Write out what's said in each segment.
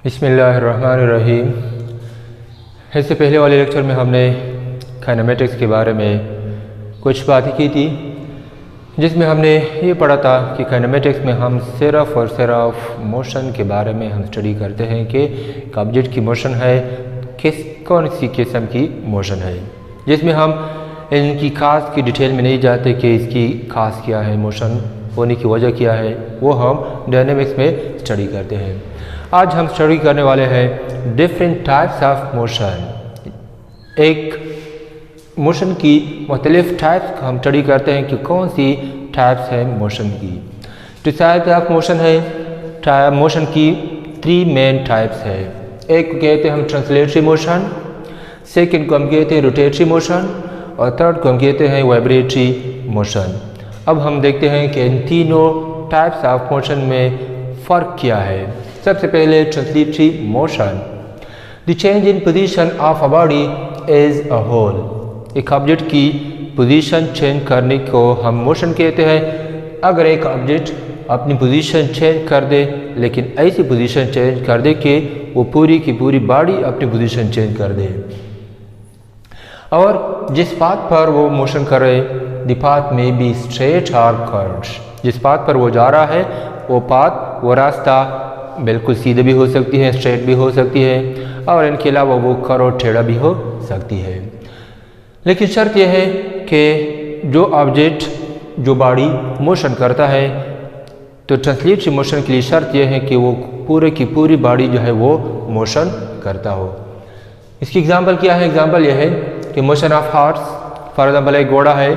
बिस्मिल्लाहिर्रहमानिर्रहीम। इससे पहले वाले लेक्चर में हमने काइनेमेटिक्स के बारे में कुछ बातें की थी, जिसमें हमने ये पढ़ा था कि काइनेमेटिक्स में हम सिर्फ़ और सिर्फ मोशन के बारे में हम स्टडी करते हैं कि एक ऑब्जेक्ट की मोशन है, कौन सी किस्म की मोशन है, जिसमें हम इनकी ख़ास की डिटेल में नहीं जाते कि इसकी ख़ास क्या है, मोशन होने की वजह क्या है, वो हम डायनेमिक्स में स्टडी करते हैं। आज हम स्टडी करने वाले हैं डिफरेंट टाइप्स ऑफ मोशन। एक मोशन की मुख्तलिफ टाइप्स हम स्टडी करते हैं कि कौन सी टाइप्स है मोशन की। तो टाइप ऑफ मोशन है, मोशन की 3 मेन टाइप्स है। एक को कहते हैं हम ट्रांसलेटरी मोशन, सेकंड को हम कहते हैं रोटेटरी मोशन और थर्ड को हम कहते हैं वाइब्रेटरी मोशन। अब हम देखते हैं कि इन तीनों टाइप्स ऑफ मोशन में फ़र्क क्या है। सबसे पहले translatory motion. The change in position of a body is a whole. एक ऑब्जेक्ट की पोजीशन चेंज करने को हम मोशन कहते हैं। अगर एक ऑब्जेक्ट अपनी पोजीशन चेंज कर दे, लेकिन ऐसी पोजीशन चेंज कर दे कि वो पूरी की पूरी बॉडी अपनी पोजीशन चेंज कर दे, और जिस पाथ पर वो मोशन कर रहे, द पाथ में बी स्ट्रेट और कर्व्ड। जिस पाथ पर वो जा रहा है वो पाथ, वो रास्ता बिल्कुल सीधे भी हो सकती है, स्ट्रेट भी हो सकती है, और इनके अलावा वो कर्व टेढ़ा भी हो सकती है। लेकिन शर्त यह है कि जो ऑब्जेक्ट, जो बॉडी मोशन करता है, तो ट्रांसलेटरी मोशन के लिए शर्त यह है कि वो पूरे की पूरी बॉडी जो है वो मोशन करता हो। इसकी एग्जांपल क्या है? एग्जांपल यह है कि motion of horse. For example एक घोड़ा है,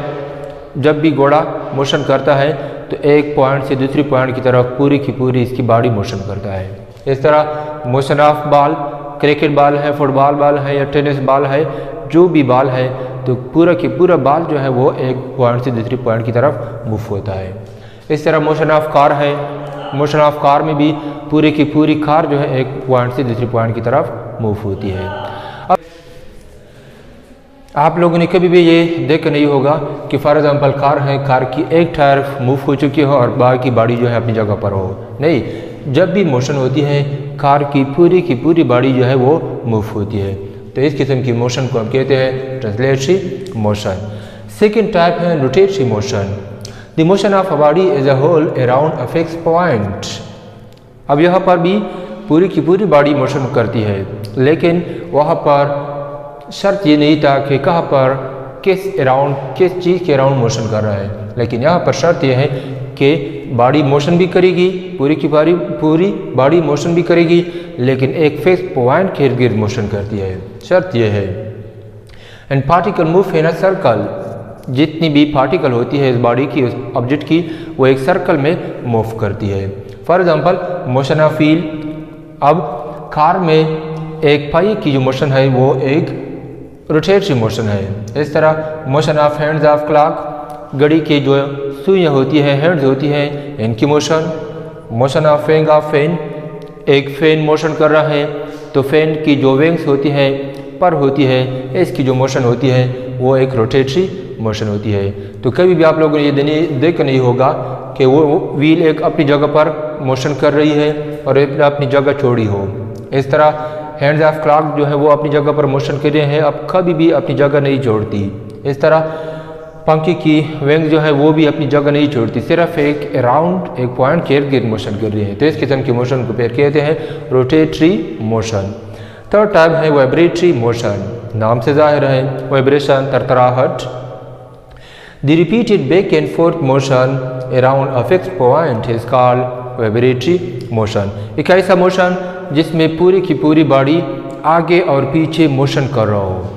जब भी घोड़ा मोशन करता है तो एक पॉइंट से दूसरी पॉइंट की तरफ पूरी की पूरी इसकी बॉडी मोशन करता है। इस तरह motion of ball, cricket ball है, फुटबॉल बॉल है या टेनिस बॉल है, जो भी बॉल है, तो पूरा की पूरा बॉल जो है वो एक पॉइंट से दूसरी पॉइंट की तरफ मूव होता है। इस तरह मोशन ऑफ कार है, मोशन ऑफ कार में भी पूरी की पूरी कार जो है एक पॉइंट से दूसरी पॉइंट की तरफ मूव होती है। अब आप लोगों ने कभी भी ये देखा नहीं होगा कि फॉर एग्जांपल कार है, कार की एक टायर मूव हो चुकी हो और बाकी बॉडी जो है अपनी जगह पर हो। नहीं, जब भी मोशन होती है कार की पूरी बॉडी जो है वो मूव होती है। तो इस किस्म की मोशन को हम कहते हैं ट्रांसलेटरी मोशन। सेकेंड टाइप है rotatory motion. The motion of a body as a whole around a fix point. अब यहाँ पर भी पूरी की पूरी बॉडी मोशन करती है, लेकिन वहाँ पर शर्त ये नहीं था कि कहाँ पर किस चीज़ के अराउंड मोशन कर रहा है, लेकिन यहाँ पर शर्त यह है कि बॉडी मोशन भी करेगी, पूरी बॉडी मोशन भी करेगी, लेकिन एक फिक्स पॉइंट के इर्द गिर्द मोशन करती है। शर्त यह है। And particle move in a circle. जितनी भी पार्टिकल होती है इस बॉडी की, उस ऑब्जेक्ट की, वो एक सर्कल में मूव करती है। For example motion of wheel. अब कार में एक पाई की जो मोशन है वो एक रोटेटरी मोशन है। इस तरह motion of hands of clock. घड़ी की जो सुइयाँ होती है, हैंड्स होती हैं, इनकी motion. Motion of wing of fan. एक फैन मोशन कर रहा है तो फैन की जो विंग्स होती है, पर होती है, इसकी जो मोशन होती है वो एक रोटेटरी मोशन होती है। तो कभी भी आप लोगों ने ये देखा नहीं होगा कि वो व्हील एक अपनी जगह पर मोशन कर रही है और अपनी जगह छोड़ी हो। इस तरह हैंड्स ऑफ क्लॉक जो है वो अपनी जगह पर मोशन कर रहे हैं, अब कभी भी अपनी जगह नहीं छोड़ती। इस तरह पंखी की विंग जो है वो भी अपनी जगह नहीं छोड़ती, सिर्फ एक अराउंड एक पॉइंट के इर्द गिर्द मोशन कर रही है। तो इस किस्म की मोशन को फिर कहते हैं रोटेटरी मोशन। थर्ड टाइप है वाइब्रेटरी मोशन। नाम से जाहिर है, वाइब्रेशन, तरतराहट। The repeated back and forth motion around a fix point is called vibratory motion. एक ऐसा मोशन जिसमें पूरी की पूरी बॉडी आगे और पीछे मोशन कर रहा हो,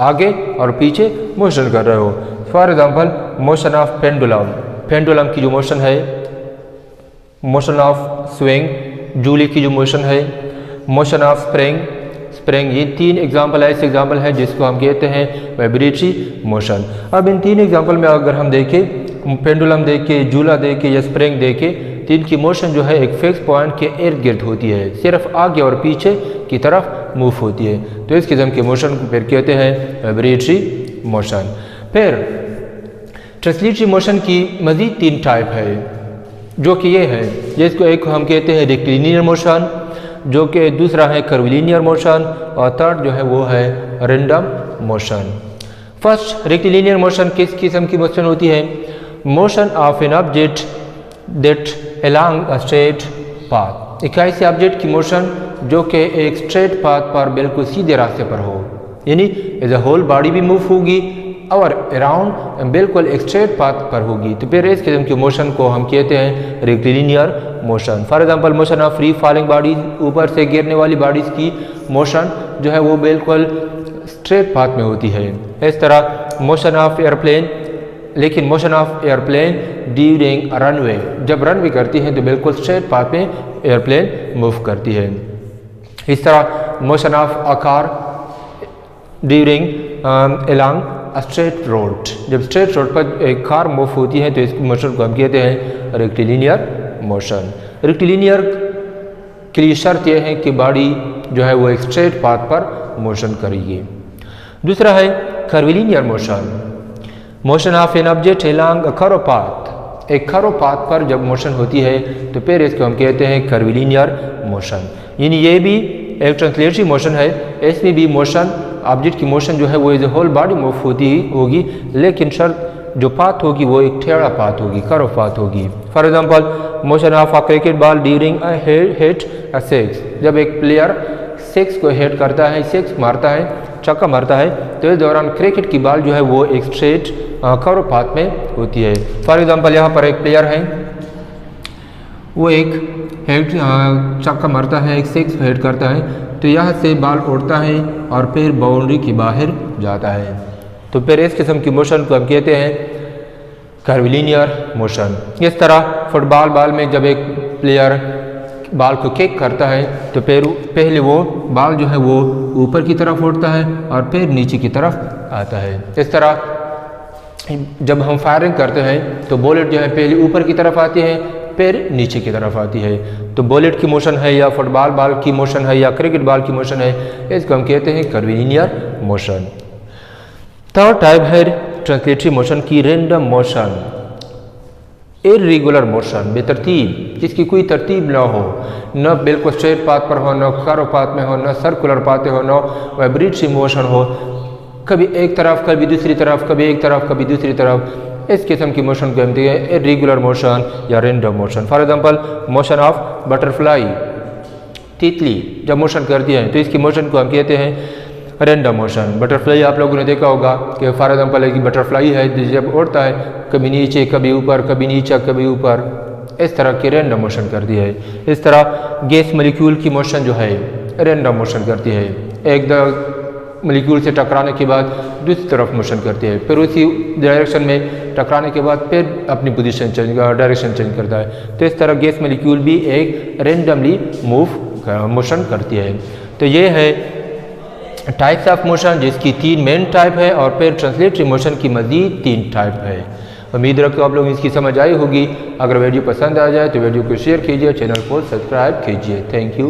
आगे और पीछे मोशन कर रहे हो। For example motion of pendulum. Pendulum की जो मोशन है, मोशन ऑफ स्विंग, जूली की जो मोशन है, मोशन ऑफ स्प्रिंग। ये 3 एग्जाम्पल ऐसे एग्जाम्पल है जिसको हम कहते हैं वाइब्रेटरी मोशन। अब इन 3 एग्जाम्पल में अगर हम देखें, पेंडुलम देखें, जूला देखें या स्प्रिंग देखें, तो इनकी मोशन जो है एक फिक्स पॉइंट के इर्द गिर्द होती है, सिर्फ आगे और पीछे की तरफ मूव होती है। तो इस किस्म के मोशन को फिर कहते हैं वाइब्रेटरी मोशन। फिर ट्रांसलेटरी मोशन की मज़ीद 3 टाइप है, जो कि ये है, जिसको एक हम कहते हैं रेक्टिलिनियर मोशन, जो कि दूसरा है कर्विलिनियर मोशन और थर्ड जो है वो है random motion. First rectilinear motion किस किस्म की मोशन होती है? Motion of an object that along a straight path, एक ऐसे ऑब्जेक्ट की मोशन जो कि एक स्ट्रेट पाथ पर बिल्कुल सीधे रास्ते पर हो, यानी एज अ होल बॉडी भी मूव होगी और अराउंड बिल्कुल एक स्ट्रेट पाथ पर होगी, तो फिर इस किस्म की मोशन को हम कहते हैं rectilinear motion. For example motion of free falling bodies, ऊपर से गिरने वाली बॉडीज़ की मोशन जो है वो बिल्कुल स्ट्रेट पाथ में होती है। इस तरह मोशन ऑफ एयरप्लेन, लेकिन motion of airplane during runway, जब रनवे करती है तो बिल्कुल स्ट्रेट पाथ में एयरप्लेन मूव करती है। इस तरह motion of a car during along a straight road, जब स्ट्रेट रोड पर एक कार मूव होती है तो इस मोशन को हम कहते हैं रेक्टिलिनियर मोशन। रेक्टिलिनियर के लिए शर्त यह है कि बॉडी जो है वो एक स्ट्रेट पाथ पर मोशन करेगी। दूसरा है curvilinear motion, motion of an object along a curve path, एक कर्व पाथ पर जब मोशन होती है तो फिर इसको हम कहते हैं कर्विलिनियर मोशन। यानी ये भी एक ट्रांसलेटरी मोशन है, इसमें भी मोशन ऑब्जेक्ट की मोशन जो है वो as a whole body move होती होगी, लेकिन शर्त जो पाथ होगी वो एक टेढ़ा पाथ होगी, कर्व पाथ होगी। For example motion of a cricket ball during a hit a six, जब एक प्लेयर सिक्स को हिट करता है, सिक्स मारता है, छक्का मारता है, तो इस दौरान क्रिकेट की बॉल जो है वो एक स्ट्रेट कर्व पाथ में होती है। फॉर एग्जांपल यहाँ पर एक प्लेयर है, वो एक हेड छक्का मारता है, एक सिक्स हेड करता है, तो यहाँ से बॉल उड़ता है और फिर बाउंड्री के बाहर जाता है, तो फिर इस किस्म की मोशन को हम कहते हैं कर्विलिनियर मोशन। इस तरह फुटबॉल बॉल में जब एक प्लेयर बॉल को किक करता है तो फिर पहले वो बॉल जो है वो ऊपर की तरफ उड़ता है और फिर नीचे की तरफ आता है। इस तरह जब हम फायरिंग करते हैं तो बुलेट जो है पहले ऊपर की तरफ आती है फिर नीचे की तरफ आती है, तो बुलेट की मोशन है या फुटबॉल बॉल की मोशन है या क्रिकेट बॉल की मोशन है, इसको हम कहते हैं कर्विलिनियर मोशन। थर्ड टाइप है ट्रांसलेटरी मोशन की रैंडम मोशन, इर्रेगुलर मोशन, बेतरतीब, जिसकी कोई तरतीब ना हो, न बिल्कुल स्ट्रेट पाथ पर हो, न कर्व पाथ में हो, न सर्कुलर पाथ हो, न वाइब्रेटरी मोशन हो, कभी एक तरफ कभी दूसरी तरफ, कभी एक तरफ कभी दूसरी तरफ, इस किस्म की मोशन को हम कहते हैं इर्रेगुलर मोशन या random motion. For example motion of butterfly, तितली जब मोशन करती है तो इसकी मोशन को हम कहते हैं रैंडम मोशन। बटरफ्लाई आप लोगों ने देखा होगा कि फॉर एग्जांपल एक बटरफ्लाई है जब उड़ता है कभी नीचे कभी ऊपर, कभी नीचे कभी ऊपर, इस तरह की रैंडम मोशन करती है। इस तरह गैस मॉलिक्यूल की मोशन जो है रैंडम मोशन करती है, एक मॉलिक्यूल से टकराने के बाद दूसरी तरफ मोशन करती है, फिर उसी डायरेक्शन में टकराने के बाद फिर अपनी पोजीशन चेंज डायरेक्शन चेंज करता है, तो इस तरह गैस मॉलिक्यूल भी एक रैंडमली मोशन करती है। तो ये है टाइप्स ऑफ मोशन, जिसकी 3 मेन टाइप है और फिर ट्रांसलेटरी मोशन की मज़ीद 3 टाइप है। उम्मीद रखता हूँ आप लोग इसकी समझ आई होगी। अगर वीडियो पसंद आ जाए तो वीडियो को शेयर कीजिए, चैनल को सब्सक्राइब कीजिए। Thank you.